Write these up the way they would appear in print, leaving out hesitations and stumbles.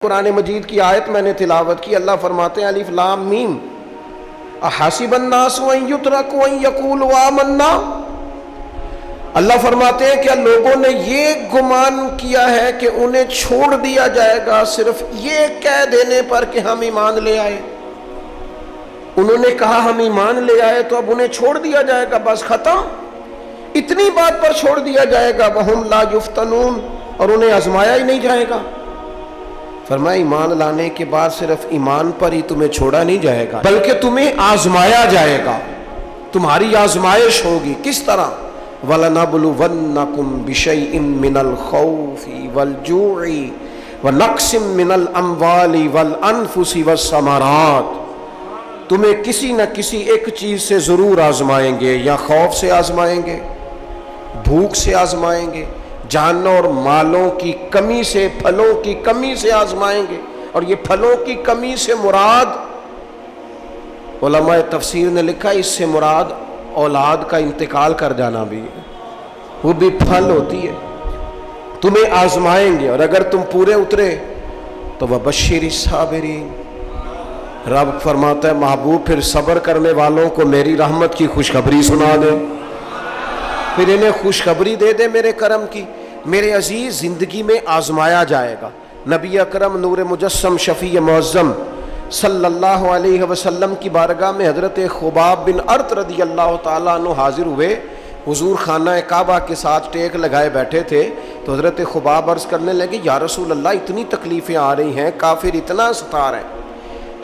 قرآن مجید کی آیت میں نے تلاوت کی، اللہ فرماتے ہیں الف لام میم احسب الناس ان یترکوا ان یقولوا آمنا۔ اللہ فرماتے ہیں کہ لوگوں نے یہ گمان کیا ہے کہ انہیں چھوڑ دیا جائے گا صرف یہ کہہ دینے پر کہ ہم ایمان لے آئے۔ انہوں نے کہا ہم ایمان لے آئے تو اب انہیں چھوڑ دیا جائے گا، بس ختم، اتنی بات پر چھوڑ دیا جائے گا۔ وہم لا یفتنون، اور انہیں آزمایا ہی نہیں جائے گا۔ فرمایا ایمان لانے کے بعد صرف ایمان پر ہی تمہیں چھوڑا نہیں جائے گا بلکہ تمہیں آزمایا جائے گا، تمہاری آزمائش ہوگی۔ کس طرح؟ وَلَنَبْلُوَنَّكُمْ بِشَيْءٍ مِّنَ الْخَوْفِ وَالْجُوعِ وَنَقْصٍ مِّنَ الْأَمْوَالِ وَالْأَنفُسِ وَالثَّمَرَاتِ، تمہیں کسی نہ کسی ایک چیز سے ضرور آزمائیں گے، یا خوف سے آزمائیں گے، بھوک سے آزمائیں گے، جانوں اور مالوں کی کمی سے، پھلوں کی کمی سے آزمائیں گے۔ اور یہ پھلوں کی کمی سے مراد، علماء تفسیر نے لکھا اس سے مراد اولاد کا انتقال کر جانا بھی ہے، وہ بھی پھل ہوتی ہے۔ تمہیں آزمائیں گے اور اگر تم پورے اترے تو وَبَشِّرِ الصَّابِرِينَ، رب فرماتا ہے محبوب پھر صبر کرنے والوں کو میری رحمت کی خوشخبری سنا دے، پھر انہیں خوشخبری دے دے میرے کرم کی۔ میرے عزیز، زندگی میں آزمایا جائے گا۔ نبی اکرم نور مجسم شفیع معظم صلی اللہ علیہ وسلم کی بارگاہ میں حضرت خباب بن ارت رضی اللہ تعالیٰ عنہ حاضر ہوئے۔ حضور خانہ کعبہ کے ساتھ ٹیک لگائے بیٹھے تھے تو حضرت خباب عرض کرنے لگے یا رسول اللہ اتنی تکلیفیں آ رہی ہیں، کافر اتنا ستا رہے ہیں،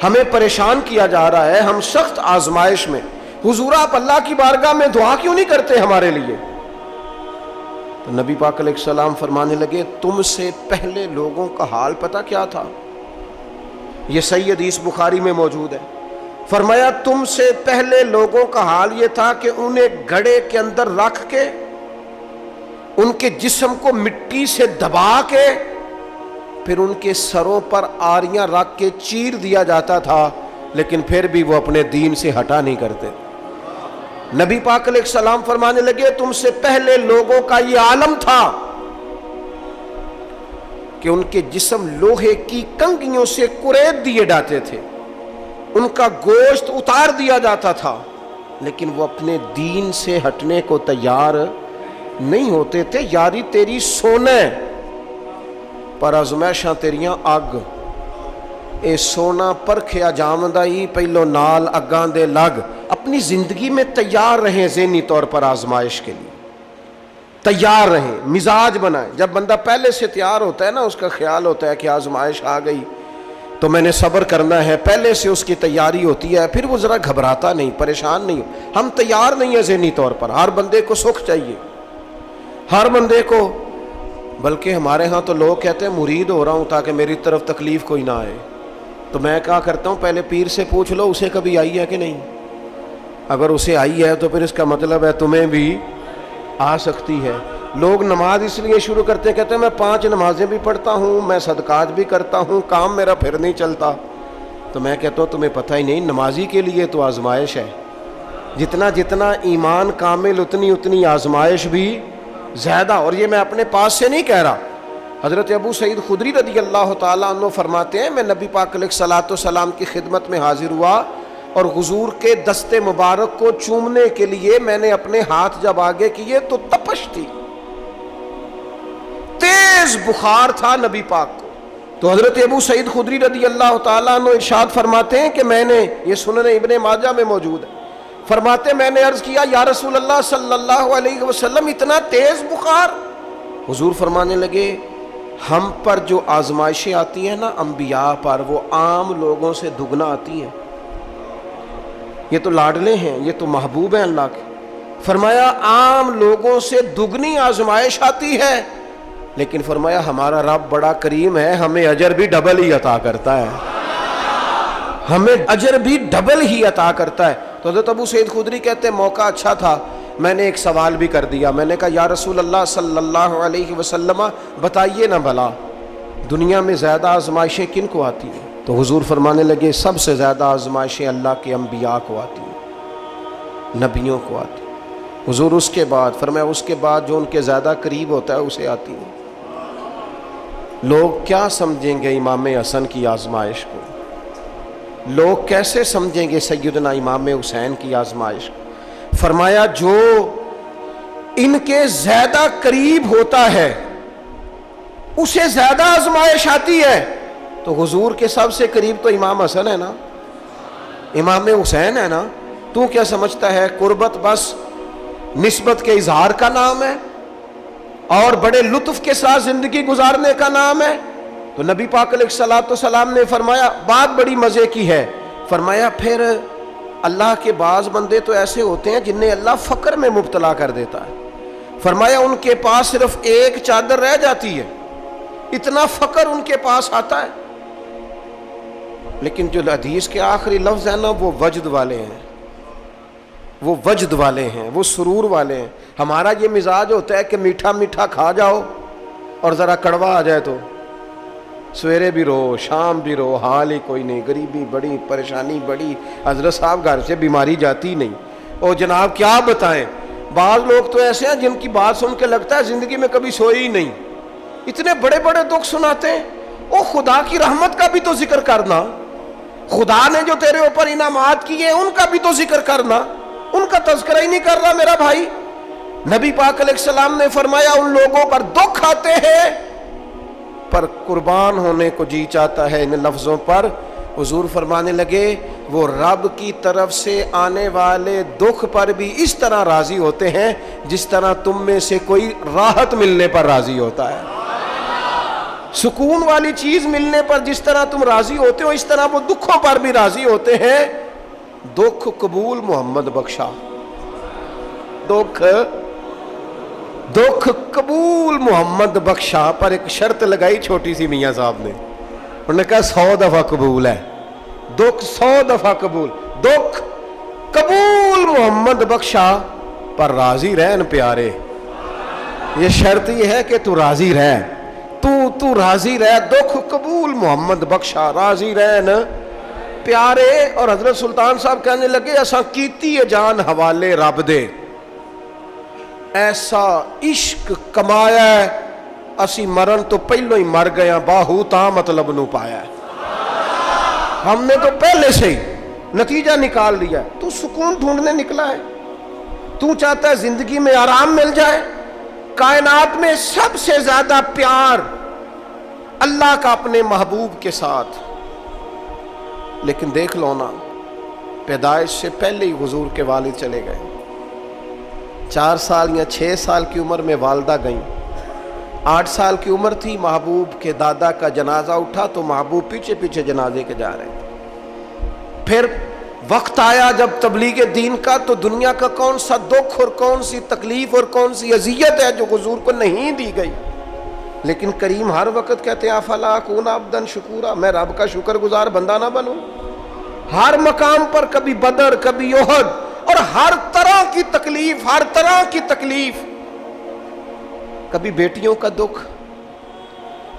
ہمیں پریشان کیا جا رہا ہے، ہم سخت آزمائش میں، حضور آپ اللہ کی بارگاہ میں دعا کیوں نہیں کرتے ہمارے لیے؟ تو نبی پاک علیہ السلام فرمانے لگے تم سے پہلے لوگوں کا حال پتہ کیا تھا؟ یہ صحیح حدیث بخاری میں موجود ہے۔ فرمایا تم سے پہلے لوگوں کا حال یہ تھا کہ انہیں گڑھے کے اندر رکھ کے ان کے جسم کو مٹی سے دبا کے پھر ان کے سروں پر آریاں رکھ کے چیر دیا جاتا تھا، لیکن پھر بھی وہ اپنے دین سے ہٹا نہیں کرتے۔ نبی پاک علیہ السلام فرمانے لگے تم سے پہلے لوگوں کا یہ عالم تھا کہ ان کے جسم لوہے کی کنگھیوں سے کریت دیے جاتے تھے، ان کا گوشت اتار دیا جاتا تھا، لیکن وہ اپنے دین سے ہٹنے کو تیار نہیں ہوتے تھے۔ یاری تیری سونے پر آزمائشاں تیریاں اگ، اے سونا پرکھیا جامدائی پہلو نال اگاں دے لگ۔ اپنی زندگی میں تیار رہیں، ذہنی طور پر آزمائش کے لیے تیار رہیں، مزاج بنائیں۔ جب بندہ پہلے سے تیار ہوتا ہے نا، اس کا خیال ہوتا ہے کہ آزمائش آ گئی تو میں نے صبر کرنا ہے، پہلے سے اس کی تیاری ہوتی ہے، پھر وہ ذرا گھبراتا نہیں، پریشان نہیں۔ ہم تیار نہیں ہیں ذہنی طور پر۔ ہر بندے کو سکھ چاہیے، ہر بندے کو، بلکہ ہمارے ہاں تو لوگ کہتے ہیں مرید ہو رہا ہوں تاکہ میری طرف تکلیف کوئی نہ آئے۔ تو میں کہا کرتا ہوں پہلے پیر سے پوچھ لو اسے کبھی آئی ہے کہ نہیں، اگر اسے آئی ہے تو پھر اس کا مطلب ہے تمہیں بھی آ سکتی ہے۔ لوگ نماز اس لیے شروع کرتے ہیں، کہتے ہیں میں 5 نمازیں بھی پڑھتا ہوں، میں صدقات بھی کرتا ہوں، کام میرا پھر نہیں چلتا۔ تو میں کہتا ہوں تمہیں پتہ ہی نہیں، نمازی کے لیے تو آزمائش ہے، جتنا جتنا ایمان کامل اتنی اتنی آزمائش بھی زیادہ۔ اور یہ میں اپنے پاس سے نہیں کہہ رہا، حضرت ابو سعید خدری رضی اللہ تعالیٰ عنہ فرماتے ہیں میں نبی پاک علیہ السلام کی خدمت میں حاضر ہوا اور حضور کے دست مبارک کو چومنے کے لیے میں نے اپنے ہاتھ جب آگے کیے تو تپش تھی، تیز بخار تھا نبی پاک کو۔ تو حضرت ابو سعید خدری رضی اللہ تعالیٰ عنہ ارشاد فرماتے ہیں کہ میں نے، یہ سنن ابن ماجہ میں موجود ہے، فرماتے میں نے عرض کیا یا رسول اللہ صلی اللہ علیہ وسلم اتنا تیز بخار؟ حضور فرمانے لگے ہم پر جو آزمائشیں آتی ہیں نا انبیاء پر، وہ عام لوگوں سے دگنا آتی ہیں۔ یہ تو لاڈلے ہیں، یہ تو محبوب ہیں اللہ کے۔ فرمایا عام لوگوں سے دگنی آزمائش آتی ہے، لیکن فرمایا ہمارا رب بڑا کریم ہے، ہمیں اجر بھی ڈبل ہی عطا کرتا ہے، ہمیں اجر بھی ڈبل ہی عطا کرتا ہے۔ تو حضرت ابو سعید خدری کہتے ہیں موقع اچھا تھا، میں نے ایک سوال بھی کر دیا، میں نے کہا یا رسول اللہ صلی اللہ علیہ وسلم بتائیے نا بھلا دنیا میں زیادہ آزمائشیں کن کو آتی ہیں؟ تو حضور فرمانے لگے سب سے زیادہ آزمائشیں اللہ کے انبیاء کو آتی ہیں، نبیوں کو آتی ہیں۔ حضور اس کے بعد فرمایا اس کے بعد جو ان کے زیادہ قریب ہوتا ہے اسے آتی ہیں۔ لوگ کیا سمجھیں گے امام حسن کی آزمائش کو؟ لوگ کیسے سمجھیں گے سیدنا امام حسین کی آزمائش کو؟ فرمایا جو ان کے زیادہ قریب ہوتا ہے اسے زیادہ آزمائش آتی ہے. تو حضور کے سب سے قریب تو امام حسن ہے نا، امام حسین ہے نا. تو کیا سمجھتا ہے قربت بس نسبت کے اظہار کا نام ہے اور بڑے لطف کے ساتھ زندگی گزارنے کا نام ہے؟ تو نبی پاک علیہ الصلوۃ والسلام نے فرمایا بات بڑی مزے کی ہے. فرمایا پھر اللہ کے بعض بندے تو ایسے ہوتے ہیں جنہیں اللہ فقر میں مبتلا کر دیتا ہے. فرمایا ان کے پاس صرف ایک چادر رہ جاتی ہے، اتنا فقر ان کے پاس آتا ہے. لیکن جو حدیث کے آخری لفظ ہیں نا وہ وجد والے ہیں، وہ وجد والے ہیں، وہ سرور والے ہیں. ہمارا یہ مزاج ہوتا ہے کہ میٹھا میٹھا کھا جاؤ اور ذرا کڑوا آ جائے تو سویرے بھی رو شام بھی رو، حال ہی کوئی نہیں، غریبی بڑی، پریشانی بڑی، حضرت صاحب گھر سے بیماری جاتی نہیں. اور جناب کیا بتائیں، بعض لوگ تو ایسے ہیں جن کی بات سن کے لگتا ہے زندگی میں کبھی سوئی ہی نہیں، اتنے بڑے بڑے دکھ سناتے ہیں. او خدا کی رحمت کا بھی تو ذکر کرنا، خدا نے جو تیرے اوپر انعامات کیے ان کا بھی تو ذکر کرنا. ان کا تذکرہ ہی نہیں کر رہا میرا بھائی. نبی پاک علیہ السلام نے فرمایا ان لوگوں پر دکھ آتے ہیں پر قربان ہونے کو جی چاہتا ہے. ان لفظوں پر حضور فرمانے لگے وہ رب کی طرف سے آنے والے دکھ پر بھی اس طرح راضی ہوتے ہیں جس طرح تم میں سے کوئی راحت ملنے پر راضی ہوتا ہے. سکون والی چیز ملنے پر جس طرح تم راضی ہوتے ہو اس طرح وہ دکھوں پر بھی راضی ہوتے ہیں. دکھ قبول محمد بخشا، دکھ قبول محمد بخشا. پر ایک شرط لگائی چھوٹی سی میاں صاحب نے، انہوں نے کہا 100 دفعہ قبول ہے. دکھ 100 دفعہ قبول، دکھ قبول محمد بخشا پر راضی رہن پیارے. یہ شرط یہ ہے کہ تو راضی رہ، تو راضی رہ. دکھ قبول محمد بخشا، راضی رہن پیارے. اور حضرت سلطان صاحب کہنے لگے ایسا کیتی ہے جان حوالے رب دے، ایسا عشق کمایا ہے اسی مرن تو پہلو ہی مر گیا، باہو تا مطلب نو پایا ہے. ہم نے تو پہلے سے ہی نتیجہ نکال لیا ہے. تو سکون ڈھونڈنے نکلا ہے، تو چاہتا ہے زندگی میں آرام مل جائے. کائنات میں سب سے زیادہ پیار اللہ کا اپنے محبوب کے ساتھ. لیکن دیکھ لو نا، پیدائش سے پہلے ہی حضور کے والد چلے گئے. 4 سال یا 6 سال کی عمر میں والدہ گئیں. 8 سال کی عمر تھی، محبوب کے دادا کا جنازہ اٹھا تو محبوب پیچھے پیچھے جنازے کے جا رہے تھے. پھر وقت آیا جب تبلیغ دین کا، تو دنیا کا کون سا دکھ اور کون سی تکلیف اور کون سی اذیت ہے جو حضور کو نہیں دی گئی. لیکن کریم ہر وقت کہتے ہیں افلا اکون عبدا شکورا، میں رب کا شکر گزار بندہ نہ بنوں. ہر مقام پر کبھی بدر کبھی احد، اور ہر طرح کی تکلیف، ہر طرح کی تکلیف. کبھی بیٹیوں کا دکھ،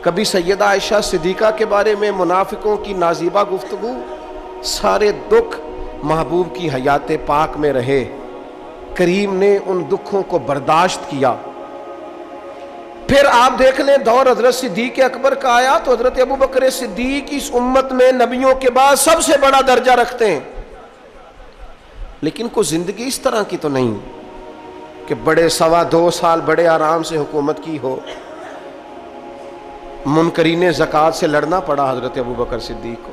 کبھی سیدہ عائشہ صدیقہ کے بارے میں منافقوں کی نازیبہ گفتگو. سارے دکھ محبوب کی حیات پاک میں رہے. کریم نے ان دکھوں کو برداشت کیا. پھر آپ دیکھ لیں دور حضرت صدیق اکبر کا آیا تو حضرت ابو بکر صدیق اس امت میں نبیوں کے بعد سب سے بڑا درجہ رکھتے ہیں. لیکن کوئی زندگی اس طرح کی تو نہیں کہ بڑے 2.25 سال بڑے آرام سے حکومت کی ہو. منکرین زکوٰۃ سے لڑنا پڑا حضرت ابو بکر صدیق کو.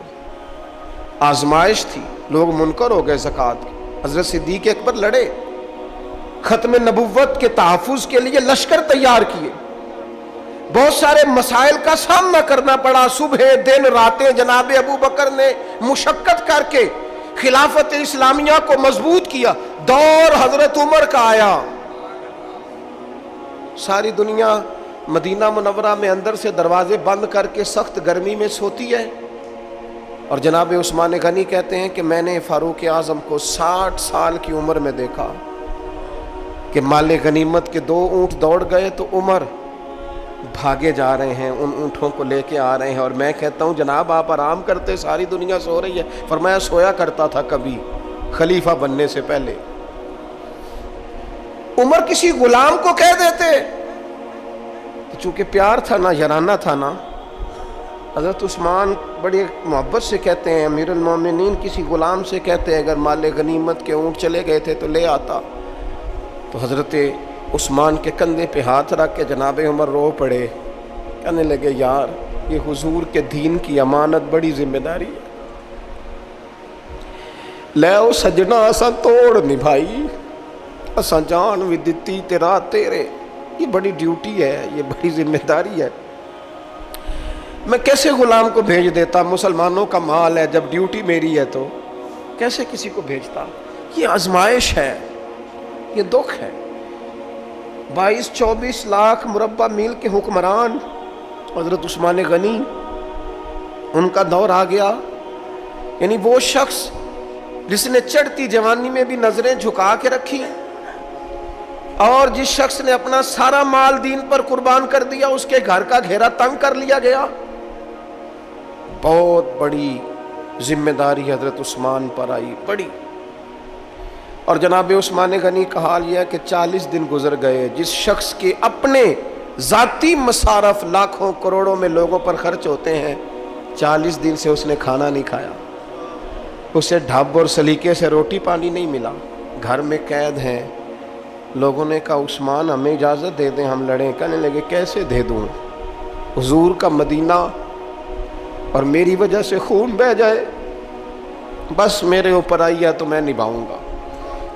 آزمائش تھی، لوگ منکر ہو گئے زکوٰۃ کے. حضرت صدیق اکبر لڑے، ختم نبوت کے تحفظ کے لیے لشکر تیار کیے. بہت سارے مسائل کا سامنا کرنا پڑا. صبح دن راتیں جناب ابو بکر نے مشقت کر کے خلافت اسلامیہ کو مضبوط کیا. دور حضرت عمر کا آیا. ساری دنیا مدینہ منورہ میں اندر سے دروازے بند کر کے سخت گرمی میں سوتی ہے، اور جناب عثمان غنی کہتے ہیں کہ میں نے فاروق اعظم کو 60 سال کی عمر میں دیکھا کہ مال غنیمت کے 2 اونٹ دوڑ گئے تو عمر بھاگے جا رہے ہیں، ان اونٹوں کو لے کے آ رہے ہیں. اور میں کہتا ہوں جناب آپ آرام کرتے، ساری دنیا سو رہی ہے. فرمایا سویا کرتا تھا کبھی خلیفہ بننے سے پہلے. عمر کسی غلام کو کہہ دیتے، چونکہ پیار تھا نا، یارانہ تھا نا، حضرت عثمان بڑی محبت سے کہتے ہیں امیر المومنین کسی غلام سے کہتے ہیں اگر مال غنیمت کے اونٹ چلے گئے تھے تو لے آتا. تو حضرت عثمان کے کندھے پہ ہاتھ رکھ کے جناب عمر رو پڑے. کہنے لگے یار یہ حضور کے دین کی امانت بڑی ذمہ داری ہے. لے او سجنا اساں توڑ نبھائی اساں جان بھی دتی تیرا تیرے. یہ بڑی ڈیوٹی ہے, یہ بڑی ذمہ داری ہے. میں کیسے غلام کو بھیج دیتا؟ مسلمانوں کا مال ہے, جب ڈیوٹی میری ہے تو کیسے کسی کو بھیجتا؟ یہ آزمائش ہے, یہ دکھ ہے. 22-24 لاکھ مربع میل کے حکمران حضرت عثمان غنی, ان کا دور آ گیا. یعنی وہ شخص جس نے چڑھتی جوانی میں بھی نظریں جھکا کے رکھی, اور جس شخص نے اپنا سارا مال دین پر قربان کر دیا, اس کے گھر کا گھیرا تنگ کر لیا گیا. بہت بڑی ذمہ داری حضرت عثمان پر آئی, بڑی. اور جناب عثمان غنی کا حال یہ ہے کہ 40 دن گزر گئے. جس شخص کے اپنے ذاتی مصارف لاکھوں کروڑوں میں لوگوں پر خرچ ہوتے ہیں, 40 دن سے اس نے کھانا نہیں کھایا. اسے ڈھب اور سلیقے سے روٹی پانی نہیں ملا, گھر میں قید ہیں. لوگوں نے کہا عثمان ہمیں اجازت دے دیں ہم لڑیں. کہنے لگے کیسے دے دوں؟ حضور کا مدینہ اور میری وجہ سے خون بہہ جائے, بس میرے اوپر آئی ہے تو میں نبھاؤں گا,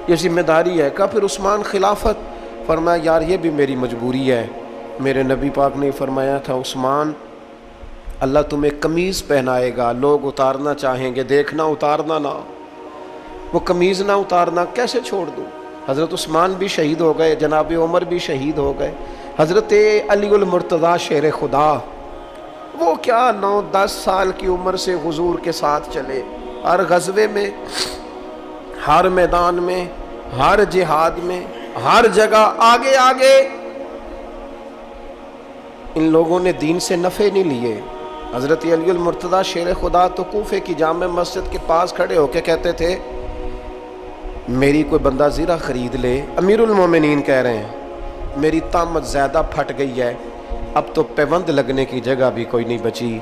یہ ذمہ داری ہے. کہا پھر عثمان خلافت؟ فرمایا یار یہ بھی میری مجبوری ہے. میرے نبی پاک نے فرمایا تھا عثمان اللہ تمہیں قمیض پہنائے گا, لوگ اتارنا چاہیں گے, دیکھنا اتارنا نہ. وہ قمیض نہ اتارنا کیسے چھوڑ دوں؟ حضرت عثمان بھی شہید ہو گئے, جناب عمر بھی شہید ہو گئے. حضرت علی المرتضیٰ شیر خدا, وہ کیا 9-10 سال کی عمر سے حضور کے ساتھ چلے, ہر غزوے میں, ہر میدان میں, ہر جہاد میں, ہر جگہ آگے آگے. ان لوگوں نے دین سے نفع نہیں لیے. حضرت علی المرتضیٰ شیر خدا تو کوفے کی جامع مسجد کے پاس کھڑے ہو کے کہتے تھے میری کوئی بندہ زیرہ خرید لے. امیر المومنین کہہ رہے ہیں میری طامت زیادہ پھٹ گئی ہے, اب تو پیوند لگنے کی جگہ بھی کوئی نہیں بچی,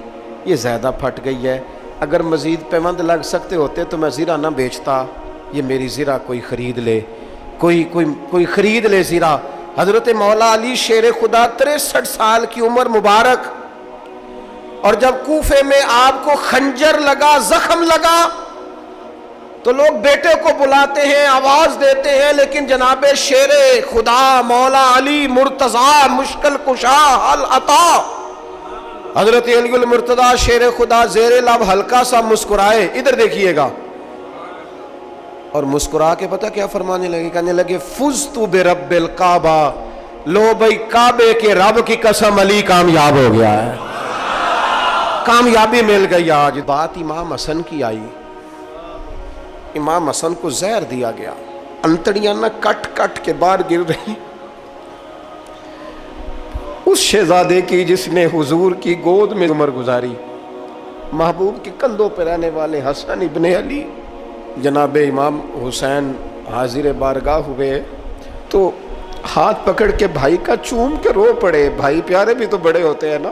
یہ زیادہ پھٹ گئی ہے. اگر مزید پیوند لگ سکتے ہوتے تو میں زیرہ نہ بیچتا. یہ میری زیرہ کوئی خرید لے, کوئی خرید لے زیرہ. حضرت مولا علی شیر خدا 63 سال کی عمر مبارک, اور جب کوفے میں آپ کو خنجر لگا, زخم لگا, تو لوگ بیٹے کو بلاتے ہیں, آواز دیتے ہیں, لیکن جناب شیر خدا مولا علی مرتضیٰ مشکل کشا حل عطا حضرت علی المرتضیٰ شیر خدا زیر لب ہلکا سا مسکرائے, ادھر دیکھیے گا, اور مسکرا کے پتہ کیا فرمانے لگے؟ کہنے لگے فزت برب الکعبہ, لو بھائی کعبے کے رب کی قسم علی کامیاب ہو گیا ہے, کامیابی مل گئی. آج بات امام حسن کی آئی, امام حسن کو زہر دیا گیا, انتڑیاں نہ کٹ کٹ کے باہر گر رہی. اس شہزادے کی جس نے حضور کی گود میں عمر گزاری, محبوب کے کندھوں پہ رہنے والے حسن ابن علی, جناب امام حسین حاضر بارگاہ ہوئے تو ہاتھ پکڑ کے بھائی کا چوم کے رو پڑے. بھائی پیارے بھی تو بڑے ہوتے ہیں نا,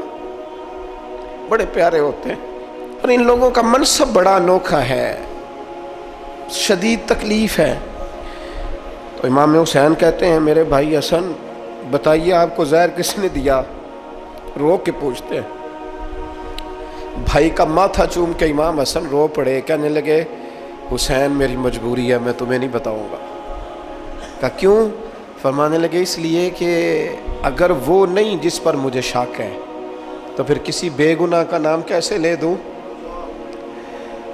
بڑے پیارے ہوتے ہیں. اور ان لوگوں کا منصب بڑا انوکھا ہے, شدید تکلیف ہے. تو امام حسین کہتے ہیں میرے بھائی حسن بتائیے آپ کو زہر کس نے دیا؟ رو کے پوچھتے ہیں. بھائی کا ماتھا چوم کے امام حسن رو پڑے, کہنے لگے حسین میری مجبوری ہے, میں تمہیں نہیں بتاؤں گا. کہا کیوں؟ فرمانے لگے اس لیے کہ اگر وہ نہیں جس پر مجھے شک ہے تو پھر کسی بے گناہ کا نام کیسے لے دوں,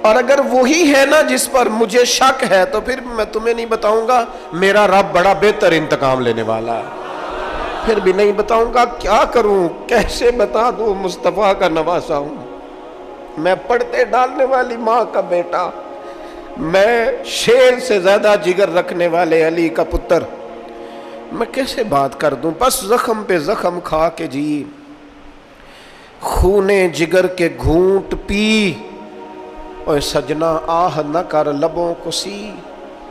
اور اگر وہی ہے نا جس پر مجھے شک ہے تو پھر میں تمہیں نہیں بتاؤں گا. میرا رب بڑا بہتر انتقام لینے والا ہے, پھر بھی نہیں بتاؤں گا. کیا کروں, کیسے بتا دوں؟ مصطفیٰ کا نواسا ہوں میں, پردے ڈالنے والی ماں کا بیٹا, میں شیر سے زیادہ جگر رکھنے والے علی کا پتر, میں کیسے بات کر دوں؟ بس زخم پہ زخم کھا کے جی, خونے جگر کے گھونٹ پی, اور سجنا آہ نہ کر لبوں کو سی.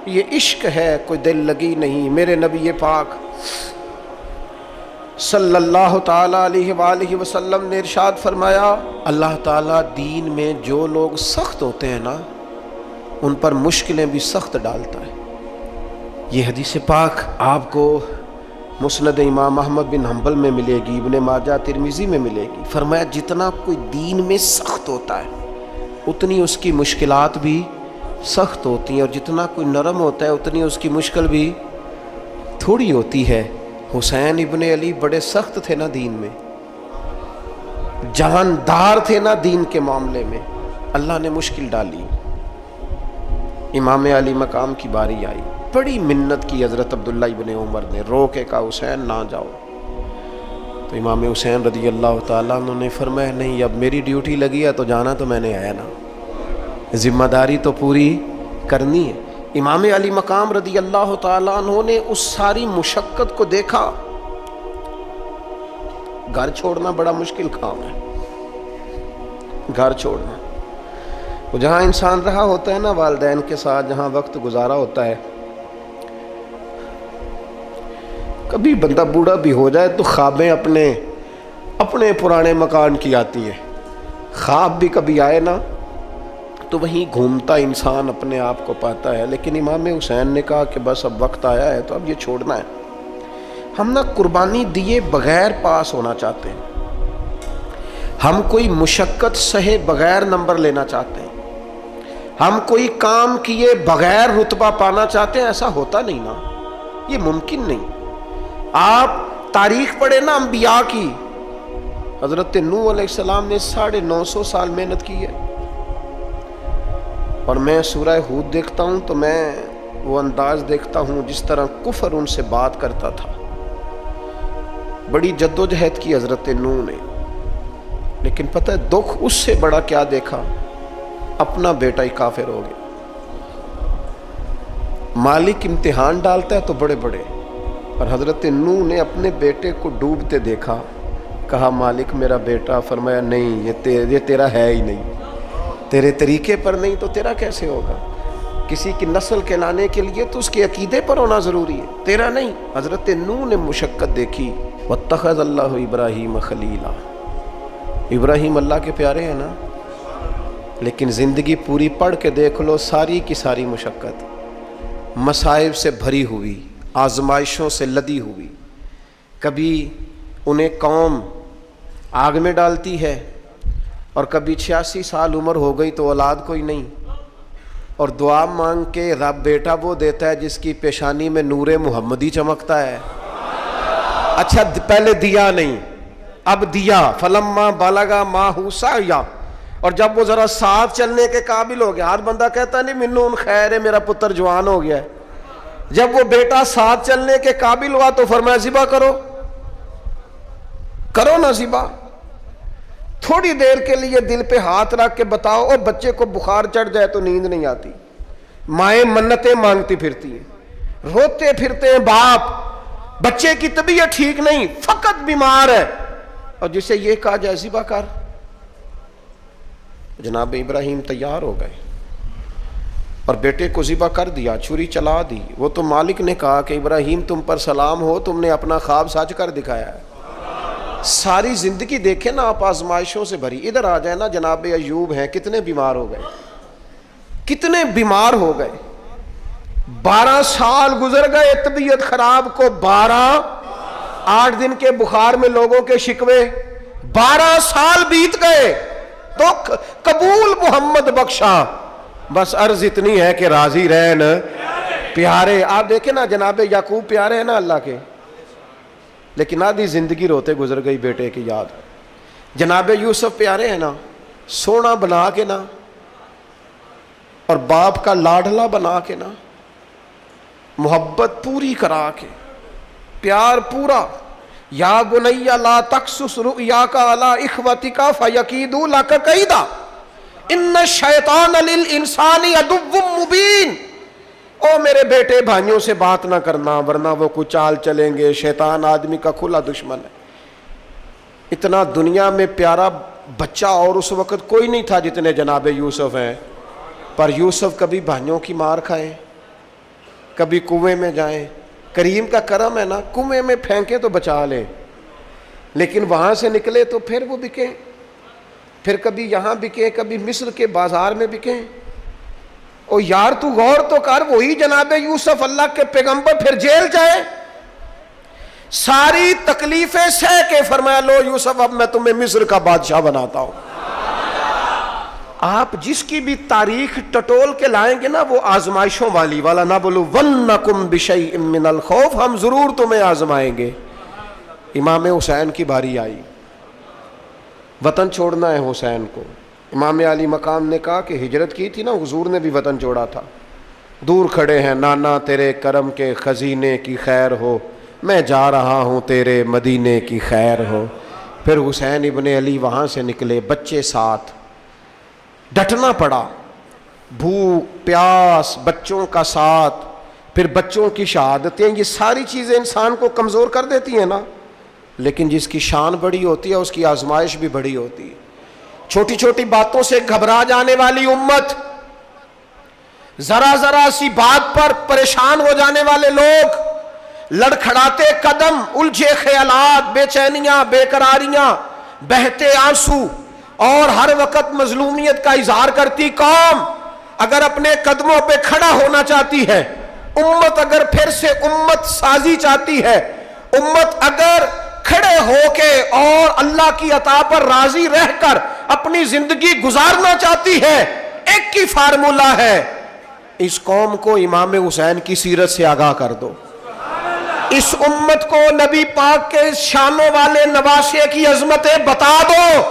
یہ عشق ہے کوئی دل لگی نہیں. میرے نبی پاک صلی اللہ تعالیٰ علیہ وآلہ وسلم نے ارشاد فرمایا، اللہ تعالیٰ دین میں جو لوگ سخت ہوتے ہیں نا، ان پر مشکلیں بھی سخت ڈالتا ہے۔ یہ حدیث پاک آپ کو مسند امام احمد بن حنبل میں ملے گی، ابن ماجہ ترمذی میں ملے گی۔ فرمایا جتنا کوئی دین میں سخت ہوتا ہے اتنی اس کی مشکلات بھی سخت ہوتی ہیں، اور جتنا کوئی نرم ہوتا ہے اتنی اس کی مشکل بھی تھوڑی ہوتی ہے۔ حسین ابن علی بڑے سخت تھے نا دین میں، جاندار تھے نا دین کے معاملے میں، اللہ نے مشکل ڈالی۔ امام علی مقام کی باری آئی، بڑی منت کی حضرت عبداللہ ابن عمر نے، رو کے کہا حسین نہ جاؤ۔ تو امام حسین رضی اللہ تعالیٰ عنہ نے فرمایا نہیں، اب میری ڈیوٹی لگی ہے تو جانا تو میں نے ہے نا، ذمہ داری تو پوری کرنی ہے۔ امام علی مقام رضی اللہ تعالیٰ عنہ نے اس ساری مشقت کو دیکھا۔ گھر چھوڑنا بڑا مشکل کام ہے، گھر چھوڑنا، وہ جہاں انسان رہا ہوتا ہے نا والدین کے ساتھ، جہاں وقت گزارا ہوتا ہے، کبھی بندہ بوڑھا بھی ہو جائے تو خوابیں اپنے پرانے مکان کی آتی ہے۔ خواب بھی کبھی آئے نا تو وہیں گھومتا انسان اپنے آپ کو پاتا ہے۔ لیکن امام حسین نے کہا کہ بس اب وقت آیا ہے تو اب یہ چھوڑنا ہے۔ ہم نہ قربانی دیے بغیر پاس ہونا چاہتے ہیں، ہم کوئی مشقت سہے بغیر نمبر لینا چاہتے ہیں، ہم کوئی کام کیے بغیر رتبہ پانا چاہتے ہیں۔ ایسا ہوتا نہیں نا، یہ ممکن نہیں۔ آپ تاریخ پڑھیں نا انبیاء کی، حضرت نوح علیہ السلام نے 950 سال محنت کی ہے، اور میں سورہ ہود دیکھتا ہوں تو میں وہ انداز دیکھتا ہوں جس طرح کفر ان سے بات کرتا تھا۔ بڑی جدوجہد کی حضرت نوح نے، لیکن پتہ ہے دکھ اس سے بڑا کیا دیکھا؟ اپنا بیٹا ہی کافر ہو گیا۔ مالک امتحان ڈالتا ہے تو بڑے بڑے، اور حضرت نوح نے اپنے بیٹے کو ڈوبتے دیکھا، کہا مالک میرا بیٹا، فرمایا نہیں یہ تیرا ہے ہی نہیں، تیرے طریقے پر نہیں تو تیرا کیسے ہوگا؟ کسی کی نسل کہلانے کے لیے تو اس کے عقیدے پر ہونا ضروری ہے، تیرا نہیں۔ حضرت نوح نے مشقت دیکھی۔ واتخذ اللہ ابراہیم خلیلا، ابراہیم اللہ کے پیارے ہیں نا، لیکن زندگی پوری پڑھ کے دیکھ لو، ساری کی ساری مشقت مصائب سے بھری ہوئی، آزمائشوں سے لدی ہوئی۔ کبھی انہیں قوم آگ میں ڈالتی ہے، اور کبھی 86 سال عمر ہو گئی تو اولاد کوئی نہیں، اور دعا مانگ کے رب بیٹا وہ دیتا ہے جس کی پیشانی میں نور محمدی چمکتا ہے۔ اچھا پہلے دیا نہیں، اب دیا، فلما بالغا ماہ سعیا، اور جب وہ ذرا ساتھ چلنے کے قابل ہو گیا، ہر بندہ کہتا نہیں منون خیر ہے میرا پتر جوان ہو گیا ہے، جب وہ بیٹا ساتھ چلنے کے قابل ہوا تو فرمایا ذبح کرو نا ذبح۔ تھوڑی دیر کے لیے دل پہ ہاتھ رکھ کے بتاؤ، اور بچے کو بخار چڑھ جائے تو نیند نہیں آتی، مائیں منتیں مانگتی پھرتی ہیں، روتے پھرتے ہیں باپ، بچے کی طبیعت ٹھیک نہیں، فقط بیمار ہے، اور جسے یہ کہا جائے ذبح کر۔ جناب ابراہیم تیار ہو گئے اور بیٹے کو ذبح کر دیا، چھری چلا دی۔ وہ تو مالک نے کہا کہ ابراہیم تم پر سلام ہو، تم نے اپنا خواب سچ کر دکھایا ہے۔ ساری زندگی دیکھیں نا آپ آزمائشوں سے بھری۔ ادھر آ جائے نا، جناب ایوب ہیں، کتنے بیمار ہو گئے، کتنے بیمار ہو گئے، 12 سال گزر گئے طبیعت خراب کو، 8 دن کے بخار میں لوگوں کے شکوے، 12 سال بیت گئے تو قبول محمد بخشا، بس عرض اتنی ہے کہ راضی رہن پیارے۔ آپ دیکھیں نا جناب یعقوب پیارے ہیں نا اللہ کے، لیکن آدھی زندگی روتے گزر گئی بیٹے کی یاد۔ جناب یوسف پیارے ہیں نا، سونا بنا کے نا، اور باپ کا لاڈلا بنا کے نا، محبت پوری کرا کے، پیار پورا۔ یا بنی لا تقصص رؤیاک علی اخوتک فیکیدوا لک کیدا ان الشیطان للانسان عدو مبین۔ او میرے بیٹے بھائیوں سے بات نہ کرنا ورنہ وہ کچھ چال چلیں گے، شیطان آدمی کا کھلا دشمن ہے۔ اتنا دنیا میں پیارا بچہ اور اس وقت کوئی نہیں تھا جتنے جناب یوسف ہیں، پر یوسف کبھی بھائیوں کی مار کھائیں، کبھی کنویں میں جائیں۔ کریم کا کرم ہے نا، کنویں میں پھینکے تو بچا لیں، لیکن وہاں سے نکلے تو پھر وہ بکے، پھر کبھی یہاں بکے، کبھی مصر کے بازار میں بکے۔ او یار تو غور تو کر، وہی جناب یوسف اللہ کے پیغمبر پھر جیل جائے، ساری تکلیفیں سہ کے فرمایا لو یوسف اب میں تمہیں مصر کا بادشاہ بناتا ہوں۔ آپ جس کی بھی تاریخ ٹٹول کے لائیں گے نا وہ آزمائشوں والی والا، نہ بولو وَلْنَكُمْ بِشَيْءٍ مِّنَ الْخَوْفِ، ہم ضرور تمہیں آزمائیں گے۔ امام حسین کی باری آئی، وطن چھوڑنا ہے حسین کو۔ امام علی مقام نے کہا کہ ہجرت کی تھی نا، حضور نے بھی وطن چھوڑا تھا۔ دور کھڑے ہیں، نانا تیرے کرم کے خزینے کی خیر ہو، میں جا رہا ہوں تیرے مدینے کی خیر ہو۔ پھر حسین ابن علی وہاں سے نکلے، بچے ساتھ، ڈٹنا پڑا، بھوک پیاس، بچوں کا ساتھ، پھر بچوں کی شہادتیں، یہ ساری چیزیں انسان کو کمزور کر دیتی ہیں نا، لیکن جس کی شان بڑی ہوتی ہے اس کی آزمائش بھی بڑی ہوتی ہے۔ چھوٹی چھوٹی باتوں سے گھبرا جانے والی امت، ذرا ذرا سی بات پر پریشان ہو جانے والے لوگ، لڑکھڑاتے قدم، الجھے خیالات، بے چینیاں، بے قراریاں، بہتے آنسو اور ہر وقت مظلومیت کا اظہار کرتی قوم اگر اپنے قدموں پہ کھڑا ہونا چاہتی ہے، امت اگر پھر سے امت سازی چاہتی ہے، امت اگر کھڑے ہو کے اور اللہ کی عطا پر راضی رہ کر اپنی زندگی گزارنا چاہتی ہے، ایک ہی فارمولہ ہے، اس قوم کو امام حسین کی سیرت سے آگاہ کر دو، اس امت کو نبی پاک کے شانوں والے نواسے کی عظمتیں بتا دو۔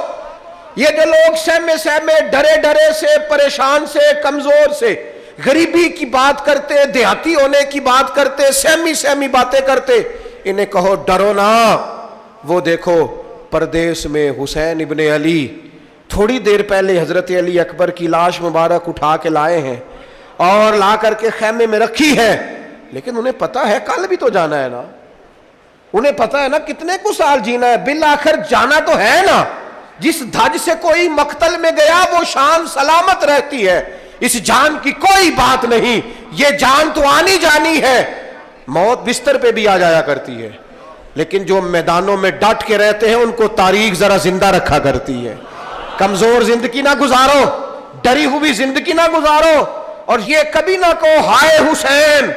یہ جو لوگ سہمے سہمے، ڈرے ڈرے سے، پریشان سے، کمزور سے، غریبی کی بات کرتے، دیہاتی ہونے کی بات کرتے، سہمی سہمی باتیں کرتے، انہیں کہو ڈرو نا، وہ دیکھو پردیس میں حسین ابن علی تھوڑی دیر پہلے حضرت علی اکبر کی لاش مبارک اٹھا کے لائے ہیں اور لا کر کے خیمے میں رکھی ہے، لیکن انہیں پتا ہے کل بھی تو جانا ہے نا، انہیں پتا ہے نا کتنے کو سال جینا ہے، بالآخر جانا تو ہے نا۔ جس دھج سے کوئی مقتل میں گیا وہ شان سلامت رہتی ہے، اس جان کی کوئی بات نہیں، یہ جان تو آنی جانی ہے، موت بستر پہ بھی آ جایا کرتی ہے، لیکن جو میدانوں میں ڈٹ کے رہتے ہیں ان کو تاریخ ذرا زندہ رکھا کرتی ہے۔ کمزور زندگی نہ گزارو، ڈری ہوئی زندگی نہ گزارو، اور یہ کبھی نہ کہو ہائے حسین،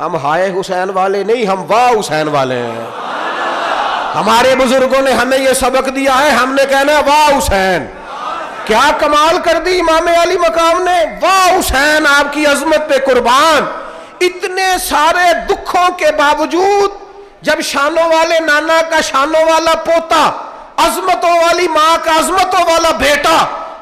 ہم ہائے حسین والے نہیں، ہم واہ حسین والے ہیں۔ ہمارے بزرگوں نے ہمیں یہ سبق دیا ہے، ہم نے کہنا ہے واہ حسین۔ کیا کمال کر دی امام علی مقام نے، واہ حسین، آپ کی عظمت پہ قربان۔ اتنے سارے دکھوں کے باوجود جب شانوں والے نانا کا شانوں والا پوتا، عظمتوں والی ماں کا عظمتوں والا بیٹا،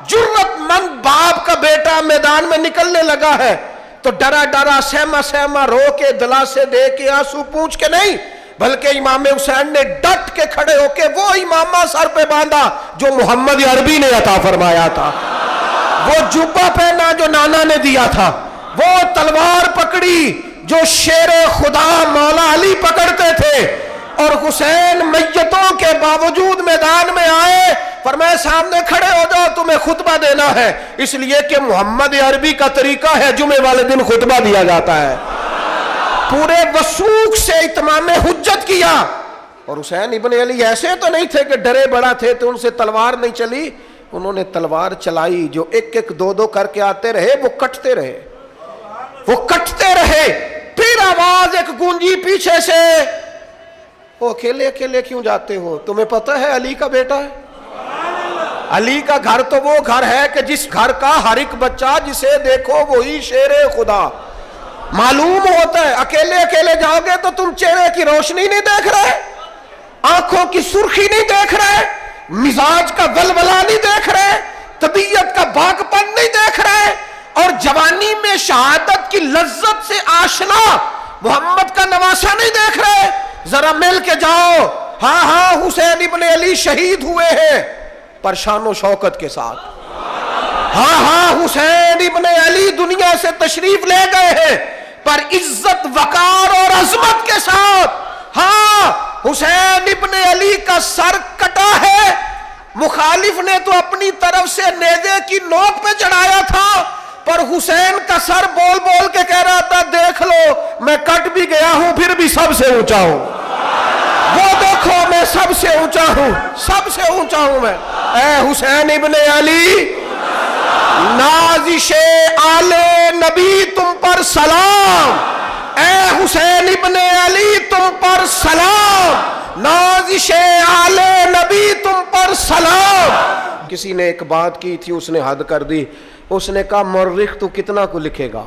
جرت مند باپ کا بیٹا میدان میں نکلنے لگا ہے تو ڈرا ڈرا، سہما سہما، رو کے، دلاسے دے کے، آنسو پوچھ کے نہیں، بلکہ امام حسین نے ڈٹ کے کھڑے ہو کے وہ امامہ سر پہ باندھا جو محمد عربی نے عطا فرمایا تھا، وہ جبہ پہنا جو نانا نے دیا تھا، وہ تلوار پکڑی جو شیر خدا مولا علی پکڑتے تھے، اور حسین میتوں کے باوجود میدان میں آئے، فرمایا سامنے کھڑے ہو جاؤ، تمہیں خطبہ دینا ہے، اس لیے کہ محمد عربی کا طریقہ ہے جمعے والے دن خطبہ دیا جاتا ہے۔ پورے وثوق سے اتمام حجت کیا، اور حسین ابن علی ایسے تو نہیں تھے کہ ڈرے بڑا تھے تو ان سے تلوار نہیں چلی، انہوں نے تلوار چلائی، جو ایک ایک دو دو کر کے آتے رہے وہ کٹتے رہے، وہ کٹتے رہے، پھر آواز ایک گونجی پیچھے سے، وہ اکیلے اکیلے کیوں جاتے ہو، تمہیں پتہ ہے علی کا بیٹا ہے؟ علی کا گھر تو وہ گھر ہے کہ جس گھر کا ہر ایک بچہ جسے دیکھو وہی شیر خدا معلوم ہوتا ہے۔ اکیلے اکیلے جاؤ گے تو تم چہرے کی روشنی نہیں دیکھ رہے، آنکھوں کی سرخی نہیں دیکھ رہے، مزاج کا ولولہ نہیں دیکھ رہے، طبیعت کا باغ پن نہیں دیکھ رہے، اور جوانی میں شہادت کی لذت سے آشنا محمد کا نواسا نہیں دیکھ رہے، ذرا مل کے جاؤ، ہاں ہاں حسین ابن علی شہید ہوئے ہیں پر شان و شوکت کے ساتھ، ہاں ہاں حسین ابن علی دنیا سے تشریف لے گئے ہیں پر عزت وقار اور عظمت کے ساتھ، ہاں حسین ابن علی کا سر کٹا ہے، مخالف نے تو اپنی طرف سے نیزے کی نوک پہ چڑھایا تھا، پر حسین کا سر بول بول کے کہہ رہا تھا دیکھ لو میں کٹ بھی گیا ہوں پھر بھی سب سے اونچا ہوں، وہ دیکھو میں سب سے اونچا ہوں، سب سے اونچا ہوں میں۔ اے حسین ابن علی، نازش آل نبی تم پر سلام، اے حسین ابن علی تم پر سلام، نازش آل نبی تم پر سلام۔ کسی نے ایک بات کی تھی، اس نے حد کر دی، اس نے کہا مورخ تو کتنا کو لکھے گا،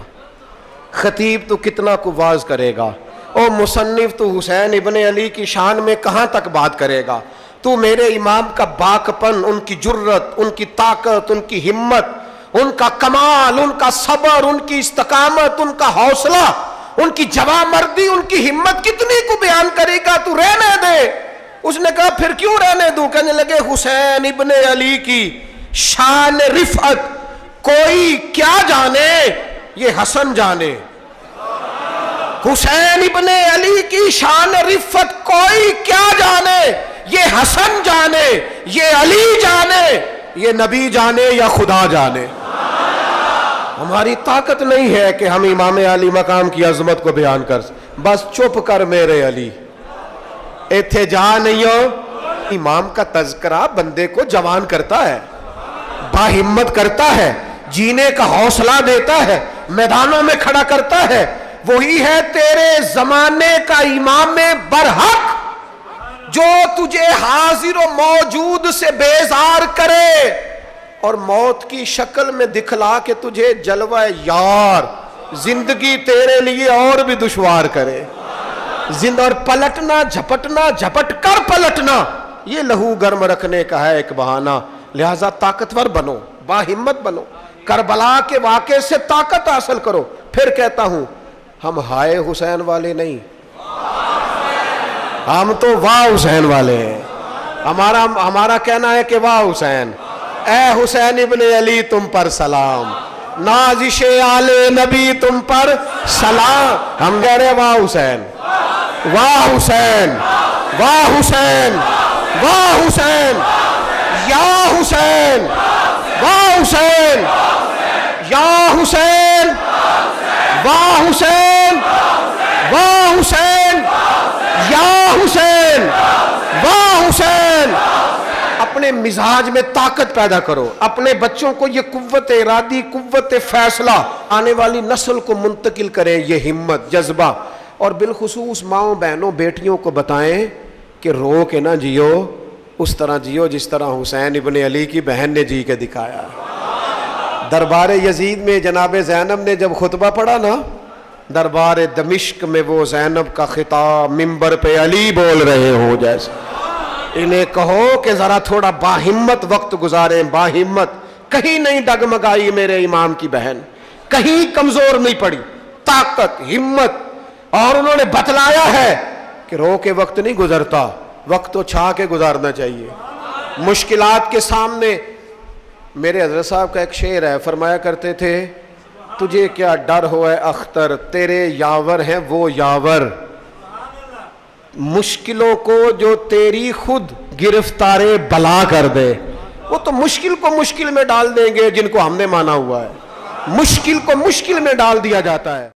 خطیب تو کتنا کو واز کرے گا، او مصنف تو حسین ابن علی کی شان میں کہاں تک بات کرے گا، تو میرے امام کا باکپن، ان کی جرت، ان کی طاقت، ان کی ہمت، ان کا کمال، ان کا صبر، ان کی استقامت، ان کا حوصلہ، ان کی جوامردی، ان کی ہمت کتنی کو بیان کرے گا، تو رہنے دے۔ اس نے کہا پھر کیوں رہنے دوں؟ کہنے لگے حسین ابن علی کی شان رفعت کوئی کیا جانے، یہ حسن جانے۔ حسین ابن علی کی شان رفعت کوئی کیا جانے، یہ حسن جانے، یہ علی جانے، یہ نبی جانے یا خدا جانے۔ ہماری طاقت نہیں ہے کہ ہم امام علی مقام کی عظمت کو بیان کر، بس چپ کر میرے علی، ایتھے جا نہیں ہو۔ امام کا تذکرہ بندے کو جوان کرتا ہے، باہمت کرتا ہے، جینے کا حوصلہ دیتا ہے، میدانوں میں کھڑا کرتا ہے۔ وہی ہے تیرے زمانے کا امام برحق جو تجھے حاضر و موجود سے بیزار کرے اور موت کی شکل میں دکھلا کے تجھے جلوہ یار، زندگی تیرے لیے اور بھی دشوار کرے۔ اور پلٹنا، جھپٹنا، جھپٹ کر پلٹنا، یہ لہو گرم رکھنے کا ہے ایک بہانہ۔ لہذا طاقتور بنو، باہمت بنو، کربلا کے واقعے سے طاقت حاصل کرو۔ پھر کہتا ہوں ہم ہائے حسین والے نہیں، ہم تو واہ حسین والے ہیں۔ ہمارا کہنا ہے کہ واہ حسین، اے حسین ابن علی تم پر سلام، نازش آل نبی تم پر سلام۔ ہم کہہ رہے واہ حسین، واہ حسین، واہ حسین، واہ حسین، یا حسین، واہ حسین، یا حسین، واہ حسین، واہ حسین، یا حسین، واہ حسین۔ اپنے مزاج میں طاقت پیدا کرو، اپنے بچوں کو یہ قوت ارادی، قوت فیصلہ آنے والی نسل کو منتقل کریں، یہ ہمت، جذبہ۔ اور بالخصوص ماؤں، بہنوں، بیٹیوں کو بتائیں کہ رو کے نہ جیو، اس طرح جیو جس طرح حسین ابن علی کی بہن نے جی کے دکھایا۔ دربار یزید میں جناب زینب نے جب خطبہ پڑھا نا، دربار دمشق میں وہ زینب کا خطاب منبر پہ علی بول رہے ہو جیسے، انہیں کہو کہ ذرا تھوڑا باہمت وقت گزاریں، باہمت، کہیں نہیں ڈگمگائی میرے امام کی بہن، کہیں کمزور نہیں پڑی، طاقت، ہمت۔ اور انہوں نے بتلایا ہے کہ رو کے وقت نہیں گزرتا، وقت تو چھا کے گزارنا چاہیے مشکلات کے سامنے۔ میرے حضرت صاحب کا ایک شعر ہے، فرمایا کرتے تھے تجھے کیا ڈر ہو اے اختر، تیرے یاور ہیں وہ یاور، مشکلوں کو جو تیری خود گرفتار بلا کر دے۔ وہ تو مشکل کو مشکل میں ڈال دیں گے جن کو ہم نے مانا ہوا ہے، مشکل کو مشکل میں ڈال دیا جاتا ہے۔